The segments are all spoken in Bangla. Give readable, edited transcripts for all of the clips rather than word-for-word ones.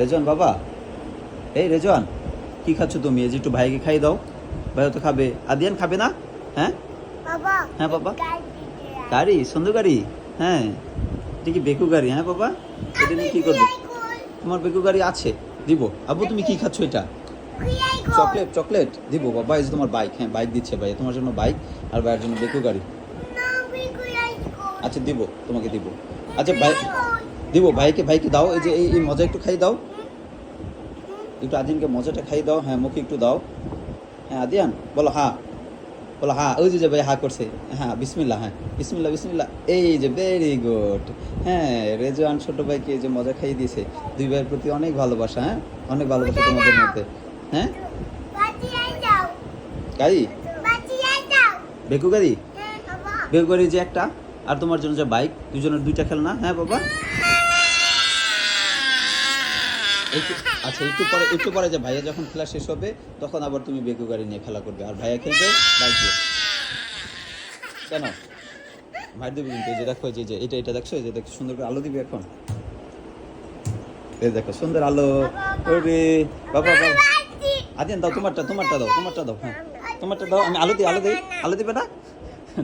রেজওয়ান বাবা, এই রেজওয়ান, কি খাচ্ছ তুমি? এই যে একটু ভাইকে খাই দাও, ভাইও তো খাবে। আদিয়ান খাবে না? হ্যাঁ বাবা, হ্যাঁ বাবা। গাড়ি দিতে আয়। গাড়ি, সুন্দর গাড়ি। হ্যাঁ, এটা কি বেকু গাড়ি? হ্যাঁ বাবা, এটা নিয়ে কি করবে? তোমার বেকু গাড়ি আছে, দিব। আব্বু তুমি কি খাচ্ছ এটা? চকলেট, চকলেট দিব বাবা। এই যে তোমার বাইক, হ্যাঁ বাইক দিচ্ছে ভাই, তোমার জন্য বাইক আর ভাইয়ের জন্য বেকু গাড়ি। আচ্ছা দিব, তোমাকে দিব। আচ্ছা ভাই দিব, ভাইকে ভাইকে দাও। এই যে এই মজা একটু খাই দাও, একটু আদিয়ানকে মজাটা খাই দাও। হ্যাঁ মুখে একটু দাও। হ্যাঁ আদিয়ান বলো হ্যাঁ, বলো হ্যাঁ। ওই যে ভাই হ্যাঁ করছে। হ্যাঁ বিসমিল্লাহ, হ্যাঁ বিসমিল্লাহ বিসমিল্লাহ। এই যে ভেরি গুড। হ্যাঁ রেজওয়ান ছোট ভাইকে এই যে মজা খাইয়ে দিয়েছে। দুই ভাইয়ের প্রতি অনেক ভালোবাসা, হ্যাঁ অনেক ভালোবাসা তোমাদের মধ্যে। হ্যাঁ গাড়ি, বেকু গাড়ি, বেকু গাড়ি যে একটা, আর তোমার জন্য যে বাইক, দুজনের দুইটা খেলনা। হ্যাঁ বাবা। আচ্ছা একটু পরে যে ভাইয়া যখন খেলা শেষ হবে তখন আবার তুমি বেকু গাড়ি নিয়ে খেলা করবে, আর ভাইয়া খেলবে বাইক দিয়ে। কেন ভাই দেবে কিন্তু? এই যে দেখো, যে এটা দেখছো, এই যে দেখো সুন্দর করে আলো দিবে এখন। এই দেখো সুন্দর আলো। ওরে বাবা বাবা, আদিয়ান দাও তোমারটা, তোমারটা দাও, তোমারটা দাও। হ্যাঁ তোমারটা দাও। আমি আলো দিই, আলো দিবে না?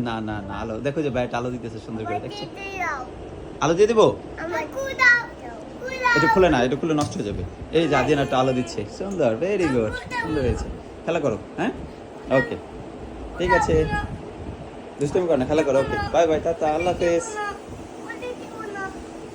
না না না, আলো দেখো যে ভাইটা আলো দিতেছে সুন্দর করে, দেখছো? আলো দিয়ে দিবো? এটা খুলে না, এটা খুলে নষ্ট হয়ে যাবে। এই যে আদিয়ান একটা আলো দিচ্ছে, সুন্দর, ভেরি গুড, সুন্দর হয়েছে। খেলা করো, হ্যাঁ ওকে ঠিক আছে, দুষ্টুমি করো না, খেলা করো। ওকে বাই বাই, টাটা, আল্লাহ হাফেজ।